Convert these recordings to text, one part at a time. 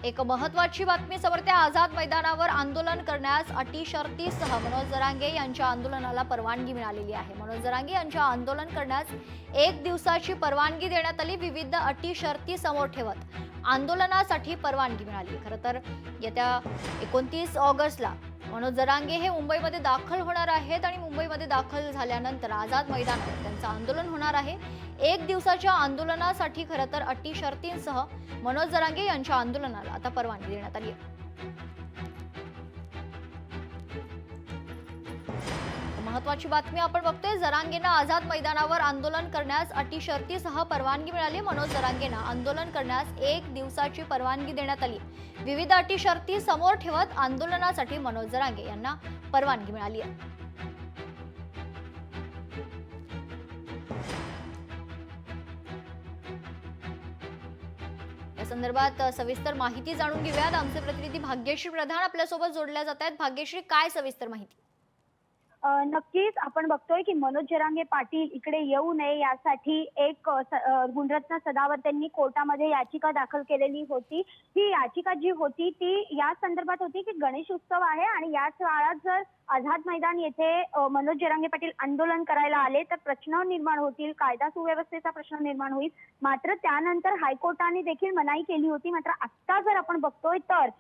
एक महत्त्वाची बातमी समोर आझाद मैदानावर आंदोलन करण्यास अटी शर्तीसह मनोज जरांगे यांच्या आंदोलनाला परवानगी मिळालेली आहे। मनोज जरांगे यांच्या आंदोलन करण्यास 1 दिवसाची परवानगी देण्यात आली। विविध अटी शर्ती समोर ठेवत आंदोलनासाठी परवानगी मिळाली। खरं तर येत्या 29 ऑगस्टला मनोज जरांगे हे मुंबईमध्ये दाखल होणार आहेत आणि मुंबईमध्ये दाखल झाल्यानंतर आझाद मैदानावर त्यांचं आंदोलन होणार आहे। 1 दिवसाच्या आंदोलनासाठी खरं तर अटी शर्तींसह मनोज जरांगे यांच्या आंदोलनाला आता परवानगी देण्यात आली आहे। महत्त्वाची बातमी आपण बघतोय, जरांगेंना आझाद मैदानावर आंदोलन करण्यास अटी शर्तीसह परवानगी मिळाली। मनोज जरांगेंना आंदोलन करण्यास 1 दिवसाची परवानगी देण्यात आली। विविध अटी शर्ती समोर ठेवत आंदोलनासाठी मनोज जरांगे यांना परवानगी मिळाली आहे। या संदर्भात सविस्तर माहिती जाणून घेऊयात। आमचे प्रतिनिधी भाग्यश्री प्रधान आपल्यासोबत जोडल्या जात आहेत। भाग्यश्री, काय सविस्तर माहिती? नक्कीच आपण बघतोय की मनोज जरांगे पाटील इकडे येऊ नये यासाठी एक गुणरत्न सदावर्त यांनी कोर्टामध्ये याचिका दाखल केलेली होती। ही याचिका जी होती ती या संदर्भात होती की गणेश उत्सव आहे आणि याच काळात जर आझाद मैदान येथे मनोज जरांगे पाटील आंदोलन करायला आले तर प्रश्न निर्माण होतील, कायदा सुव्यवस्थेचा प्रश्न निर्माण होईल। मात्र त्यानंतर हायकोर्टाने देखील मनाई केली होती। मात्र आता जर आपण बघतोय तर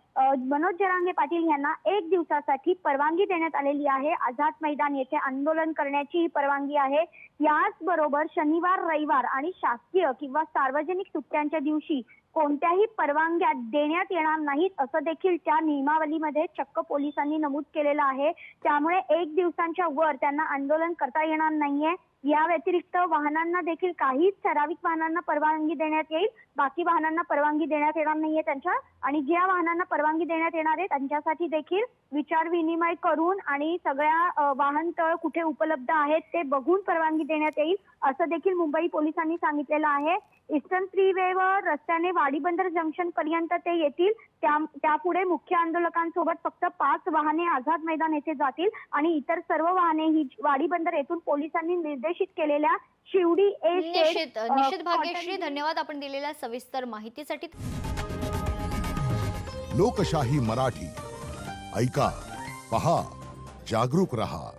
मनोज जरांगे पाटील यांना 1 दिवसासाठी परवानगी देण्यात आलेली आहे। आझाद मैदान येथे आंदोलन करण्याची ही परवानगी आहे। याचबरोबर शनिवार, रविवार आणि शासकीय किंवा सार्वजनिक सुट्ट्यांच्या दिवशी कोणत्याही परवानग्या देण्यात येणार नाहीत असं देखील त्या नियमावलीमध्ये चक्क पोलिसांनी नमूद केलेलं आहे। त्यामुळे 1 दिवसांच्या वर त्यांना आंदोलन करता येणार नाहीये। या व्यतिरिक्त वाहनांना देखील काही ठराविक वाहनांना परवानगी देण्यात येईल, बाकी वाहनांना परवानगी देण्यात येणार नाहीये त्यांच्या। आणि ज्या वाहनांना परवानगी देण्यात येणार आहे त्यांच्यासाठी देखील विचार विनिमय करून आणि सगळ्या वाहनतळ कुठे उपलब्ध आहेत ते बघून परवानगी देण्यात येईल असं देखील मुंबई पोलिसांनी सांगितलेलं आहे। ईस्टर्न फ्रीवेवर रस्त्याने वाडीबंदर जंक्शन पर्यंत ते येतील। त्यापुढे मुख्य आंदोलकांसोबत फक्त 5 वाहने आझाद मैदान येथे जातील आणि इतर सर्व वाहने ही वाडीबंदर येथून पोलिसांनी निर्देशित केलेल्या शिवडी निश्चित भाग्यश्री, धन्यवाद आपण दिलेल्या सविस्तर माहितीसाठी। लोकशाही मराठी ऐका, पहा, जागरूक रहा।